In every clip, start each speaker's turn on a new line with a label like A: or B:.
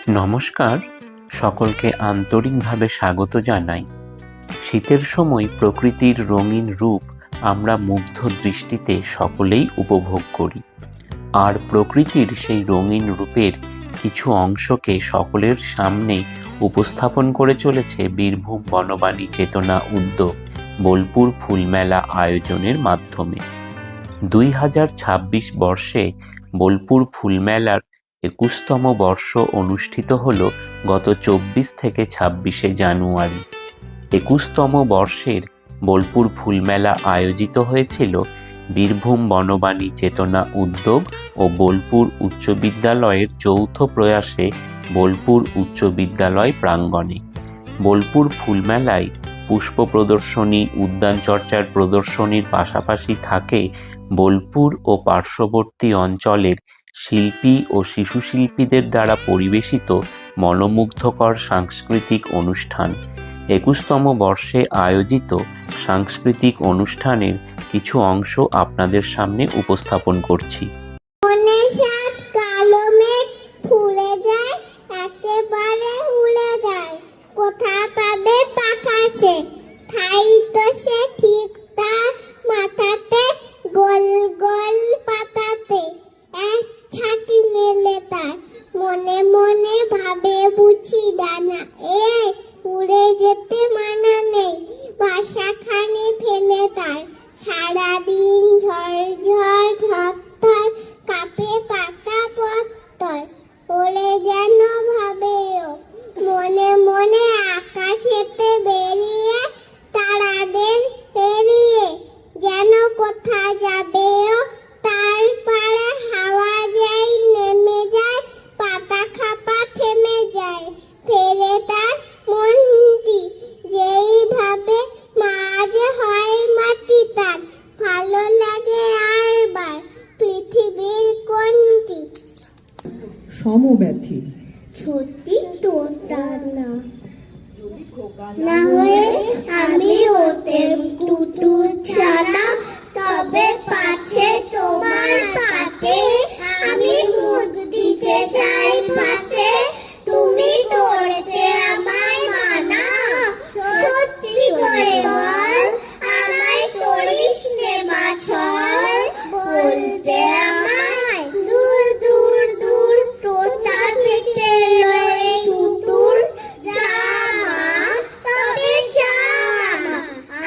A: নমস্কার, সকলকে আন্তরিকভাবে স্বাগত জানাই। শীতের সময় প্রকৃতির রঙিন রূপ আমরা মুগ্ধ দৃষ্টিতে সকলেই উপভোগ করি। আর প্রকৃতির সেই রঙিন রূপের কিছু অংশকে সকলের সামনে উপস্থাপন করে চলেছে বীরভূম বনবাণী চেতনা উদ্যোগ বোলপুর ফুলমেলা আয়োজনের মাধ্যমে। 2026 বর্ষে বোলপুর ফুলমেলার 21তম বর্ষ অনুষ্ঠিত হল গত 24 থেকে 26শে জানুয়ারি। 21তম বর্ষের বোলপুর ফুলমেলা আয়োজিত হয়েছিল বীরভূম বনবাণী চেতনা উদ্যোগ ও বোলপুর উচ্চ বিদ্যালয়ের যৌথ প্রয়াসে বোলপুর উচ্চ বিদ্যালয় প্রাঙ্গণে। বোলপুর ফুলমেলায় পুষ্প প্রদর্শনী, উদ্যান চর্চার প্রদর্শনীর পাশাপাশি থাকে বোলপুর ও পার্শ্ববর্তী অঞ্চলের শিল্পী ও শিশু শিল্পীদের দ্বারা পরিবেশিত মনোমুগ্ধকর সাংস্কৃতিক অনুষ্ঠান। 21তম বর্ষে আয়োজিত সাংস্কৃতিক অনুষ্ঠানের কিছু অংশ আপনাদের সামনে উপস্থাপন করছি।
B: মনে সাত কালো মেঘ ফুলে যায়, একেবারে উড়ে যায়, কোথা পাবে পাখাছে, ঠাই তো সে ঠিক তার মাথাতে, গোল গোল পাতাতে এক ছাতি মেলে তার, মনে মনে ভাবে বুঝি ডানা, উড়ে যেতে মানা নেই, বাসাখানে ফেলে তার, সারাদিন ঝড় ঝড় ধর ধর কাঁপে পাতা পত্তর, ওরে যেন ভাবে ও মনে মনে আকাশেতে বেরিয়ে, তারাদের পেরিয়ে যেন কোথা যাবে ও, তার পাড়ে হাওয়া যাই নেমে যায়, পাতা খাপা থেমে যায়, ফেরে তার মনটি যেই ভাবে মাঝ হয় মাটি তার, ভালো লাগে আর বার পৃথিবীর কোনটি,
C: সমব্যথী
B: ছুটি তোটা না হয়ে আমি হতেম টুটুর ছানা, তবে পাছে তোমার পাতে আমি মুখ দিতে চাই পাতে, তুমি তোড়তে আমায় মানা, সত্যি করে বল আমায় তোড়িস নে মাছল, বলতে আমায় দূর দূর দূর টোটা থেকে লয়ে টুটুর, জামা তবে জামা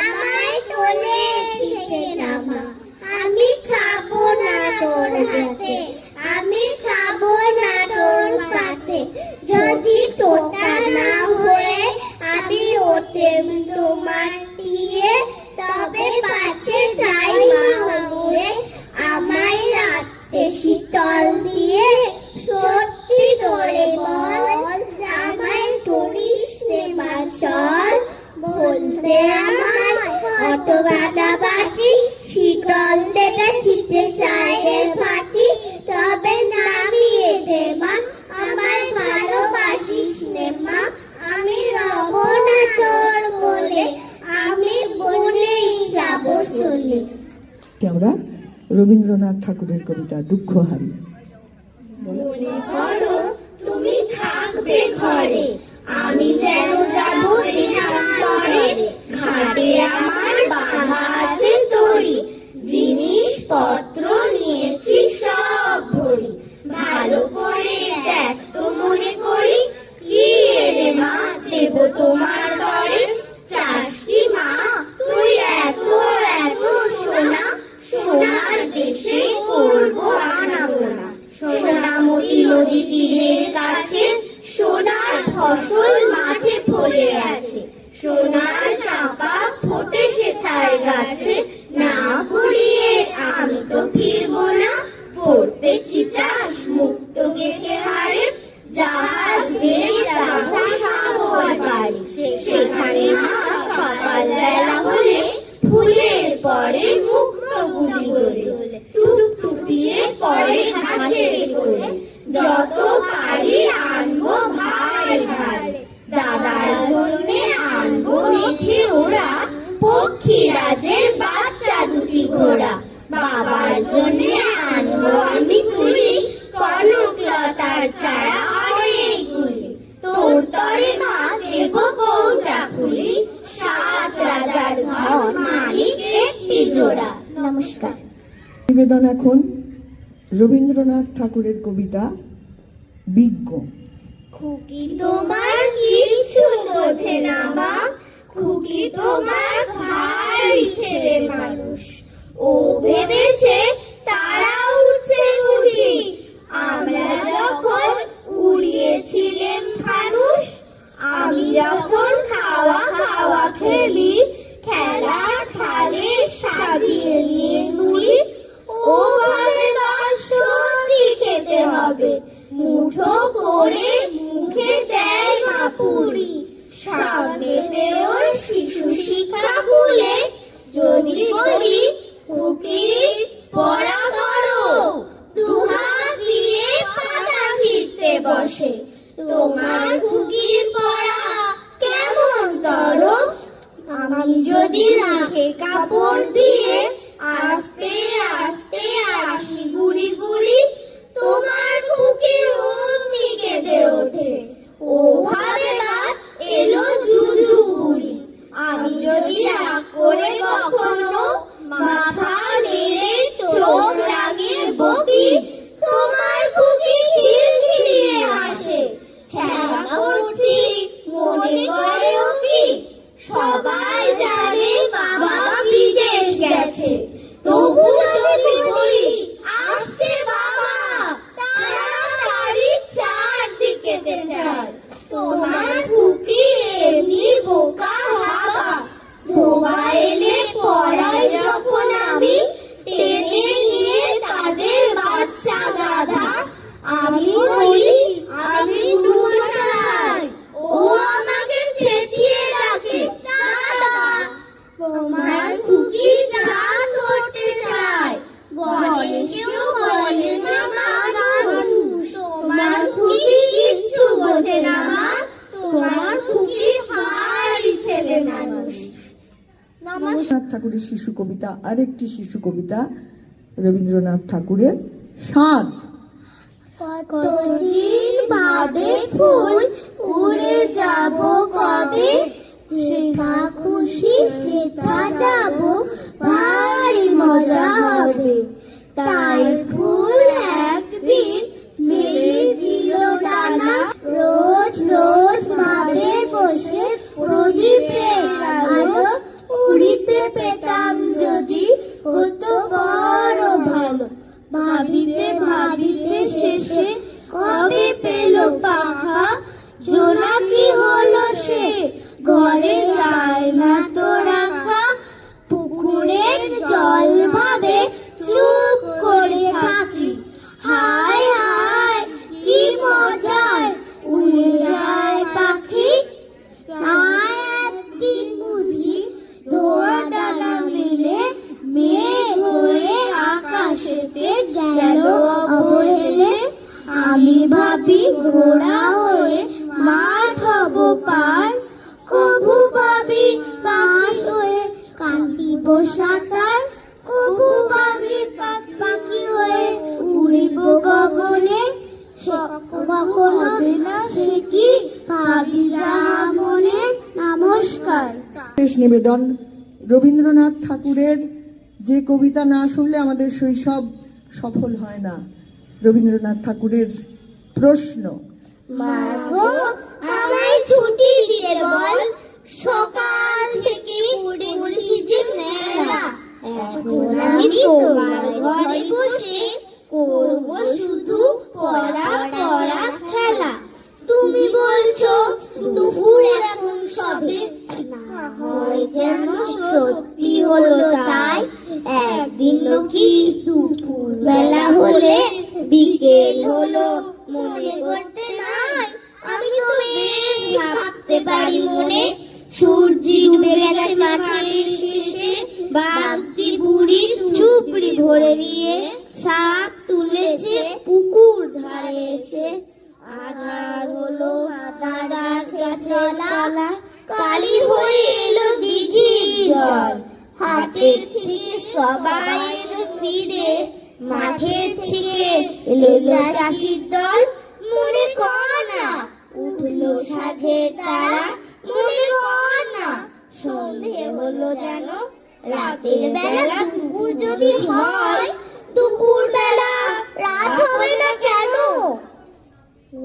B: আমায় তোলে দিকে নামা, আমি খাবো না তোর হাতে, আমি খাবো না তোর পাতে, যদি টোটা না হয়ে আমি হতেম তোমার দিয়ে, তবে পাছে যাই মা হয়ে আমায় রাতে শীতল দিয়ে, সত্যি করে বল আমায় তোড়িস নে মাছল, বলতে আমায় অত বাদাবাটি, শীতল থেকে দিতে চাই রে ফাটি, তবে নামিয়ে দে মা আমায় ভালোবাসিস নে মা, আমি রব না তোর কোলে, আমি বনেই যাব চলে।
C: আমরা রবীন্দ্রনাথ ঠাকুরের কবিতা দুঃখহারি।
B: মনে করো তুমি থাকবে ঘরে, আমি যেন যাব দেশান্তরে, ঘাটে আমার বাঁধা আছে তরি, জিনিসপত্র নিয়েছি সব ভরি, ভালো করে দেখ তো মনে করি, কি রে মা দেব তোমার ঘরে, চাস কি মা তুই এত এত সোনা, সোনার দেশে করবো আনাগোনা, সোনামতি নদী তীরের কাছে, সোনার ফসল মাঠে ফলে আছে, সোনার চাপা ফোটে সেথায় গাছে, না পড়িয়ে আমি তো ফিরবো না, পড়তে কি চাস মুক্ত গেকে হারে, জাহাজ বেয়ে যাবো সাগর পাড়ি, সেখানে মা সকালবেলা হলে ফুলের পরে মুক্ত গুলি দোলে, টুপটুপিয়ে পরে ঘাসের কোলে, যত পারি আনবো ভাই ভাই, দাদার জন্যে
C: নিবেদন এখন রবীন্দ্রনাথ ঠাকুরের কবিতা বিজ্ঞ।
B: খুকি তোমার কিচ্ছু বোঝে না মা, খুকি তোমার ভারী ছেলে মানুষ। ও ভেবেছে তারা উঠছে বুঝি, আমরা যখন উড়িয়েছিলেন ফানুস। আমি যখন খাওয়া খাওয়া খেলি, খেলার থালে সাজিয়ে নিয়ে নুড়ি। ও ভাবে সত্যি খেতে হবে, মুঠো করে মুখে দেয় মা পুরি। সামনে ওর শিশু শিক্ষা ভুলে যদি বলি খুকি পড়া করো, দুহাত দিয়ে পাতা ছিঁড়তে বসে। তোমার খুকির পড়া কেমন তরফ, আমি যদি রাখে কাপড় দিয়ে আস্তে আস্তে আসি গুড়ি গুড়ি, তোমার খুকি অমনি কেঁদে ওঠে। ও ভাবে রাত এলো জুজু বুড়ি। আমি যদি রাগ করে কখনো মাথা নেড়ে চোখ রাগে বকি, তোমার খুকি খিলখিলিয়ে হাসে। খেলা করছি মনে করে ও কি, সবাই জানে বাবা বিদেশ গেছে। তবু যদি বলি আসছে বাবা, তাড়াতাড়ি চারদিকেতে যায়। তোমার খুকি এমনি বোকা হাবা, ধোবা এলে পড়ায় যখন আমি টেনে নিয়ে তাদের বাচ্চা গাধা। আমি বলি আমি গুরুমশাই, ও আমাকে চেঁচিয়ে ডাকে দাদা। তোমার খুকি চাঁদ ধরতে চায়, গণেশকেও বলে না মানুষ। তোমার খুকি কিচ্ছু বোঝে না মা, তোমার খুকি ভারী ছেলে মানুষ।
C: রবীন্দ্রনাথ ঠাকুরের শিশু কবিতা, আরেকটি শিশু কবিতা রবীন্দ্রনাথ ঠাকুরের স্বাদ।
B: কতদিন ভাবে ফুল উড়ে যাব কবে, সেটা খুশি সেটা যাব ভারী মজা হবে। তাই ফুল একদিন মেলে দিল ডানা, রোজ রোজ ভাবে বসে প্রদীপের আলো। উড়িতে পেতাম যদি হতো বড় ভালো, ভাবিতে ভাবিতে শেষে কবে পেল পাখা। জোনাকি হলো সে ঘরে যায় না তো রাখা, পুকুরের জল ভাবে চুপ করে থাকি। হায় হায় কি মজায় উড়ে যায় পাখি, তাই একদিন বুঝি ধোয়া ডানা মেলে মেঘ হয়ে আকাশেতে গেল অবহেলে। আমি ভাবি ঘোড়া হয়ে মাঠ হব পার, কভু ভাবি বাঁশ হয়ে কাটিব সাঁতার, কভু ভাবি পাখি হয়ে উড়িব গগনে। কখনো সে কি ভাবি যা মনে। নমস্কার।
C: শেষ নিবেদন রবীন্দ্রনাথ ঠাকুরের যে কবিতা না শুনলে আমাদের শৈশব সফল হয় না, রবীন্দ্রনাথ ঠাকুরের প্রশ্ন।
B: মা গো আমায় ছুটি দিতে বল, সকাল থেকে পড়েছি যে মেলা। এখন আমি তোমার ঘরে বসে করব শুধু পড়া পড়া খেলা। তুমি বলছো দুপুর এখন সবে, না হয় যেন সত্যি হলো তাই। একদিন কি দুপুর বেলা হলে বিকেল হলো মনে করতে নাই। আমি তো বেশ ভাবতে পারি মনে, সূর্যি ডুবে গেছে মাঠের শেষে। বাগদি বুড়ি চুপড়ি ভরে নিয়ে শাক তুলেছে পুকুর ধারে এসে। আধার হলো গাছ গাছালা, কালি হয়ে এলো দিঘির জল। হাটের থেকে সবাই ফিরে, মাঠের থেকে এলো চাষির দল। মনে কর না উঠলো সাঁঝের তারা, মনে কর না সন্ধে হলো যেন রাতের বেলা দুপুর যদি হয়। রাত হবে না কেন?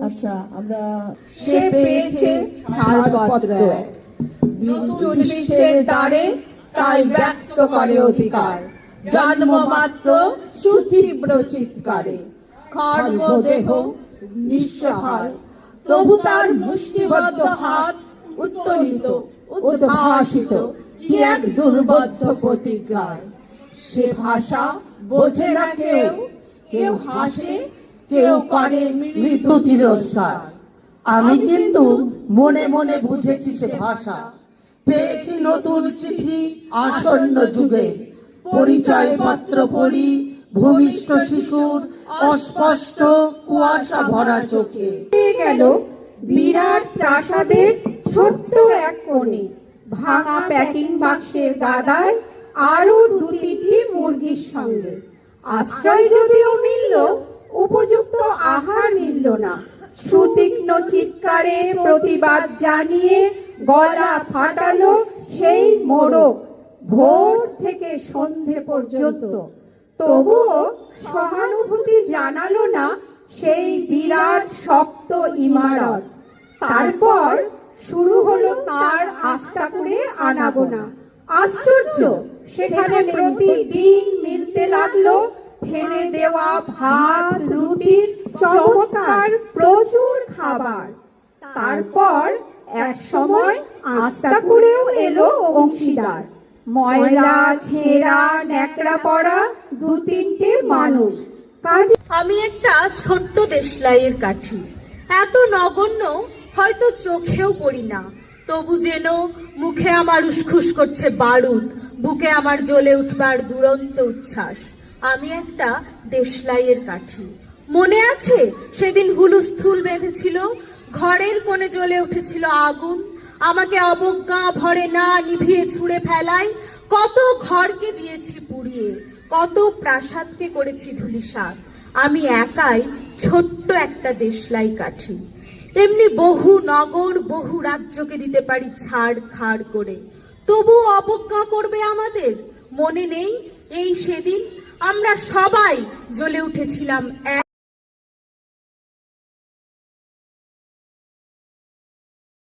C: আচ্ছা, আমরা
D: সে পেয়েছে ছাড়পত্র এক। নতুন বিশ্বের দ্বারে তাই ব্যক্ত করে অধিকার, জন্মমাত্র সুতীব্র চিৎকারে। খর্বদেহ নিঃসহায়, তবু তার মুষ্টিবদ্ধ হাত উত্তোলিত উদ্ভাসিত কি এক দুর্বোধ্য প্রতিজ্ঞায়। সে ভাষা বোঝে না কেউ, কেউ হাসে, কেউ করে মৃদু তিরস্কার।
E: আমি কিন্তু মনে মনে বুঝেছি সে ভাষা, পেয়েছি নতুন চিঠি আসন্ন যুগে। পরিচয় পত্র পড়ি ভূমিষ্ঠ শিশুর অস্পষ্ট কুয়াশা ভরা চোখে।
D: গেল বিরাট প্রাসাদের ছোট্ট এক কোণে, ভাঙা প্যাকিং বাক্সের গাদায় আরো 2-3টি মুরগির সঙ্গে। আশ্রয় যদিও মিলল, উপযুক্ত আহার মিলল না। সুতীক্ষ্ণ চিৎকারে প্রতিবাদ জানিয়ে গলা ফাটালো সেই মোড়ক ভোর থেকে সন্ধে পর্যন্ত। তবুও সহানুভূতি জানালো না সেই বিরাট শক্ত ইমারত। তারপর শুরু হলো তার আস্তাকুড়ে আনাগোনা। আশ্চর্য, সেখানে প্রতিদিন মিলতে লাগলো ফেলে দেওয়া ভাত, রুটির চমৎকার প্রচুর খাবার। তারপর এক সময় আস্তাকুড়েও এলো অংশীদার, ময়লা ছেঁড়া ন্যাকড়া পড়া 2-3টে মানুষ। কাজে
F: আমি একটা ছোট্ট দেশলাইয়ের কাঠি, এত নগণ্য হয়তো চোখেও পড়ি না, তবু যেন মুখে আমার উসখুস করছে বারুদ, বুকে আমার জ্বলে উঠবার দুরন্ত উচ্ছ্বাস। আমি একটা দেশলাইয়ের কাঠি। মনে আছে সেদিন হুলুস্থুল বেঁধেছিল, ঘরের কোণে জ্বলে উঠেছিল আগুন, আমাকে অবজ্ঞা ভরে না নিভিয়ে ছুঁড়ে ফেলায়। কত ঘরকে দিয়েছি পুড়িয়ে, কত প্রাসাদকে করেছি ধূলিসাৎ। আমি একাই ছোট্ট একটা দেশলাই কাঠি। এমনি বহু নগর, বহু রাজ্যকে দিতে পারি ছাড় খাড় করে, তবু অবজ্ঞা করবে আমাদের। মনে নেই এই সেদিন আমরা সবাই জ্বলে উঠেছিলাম এক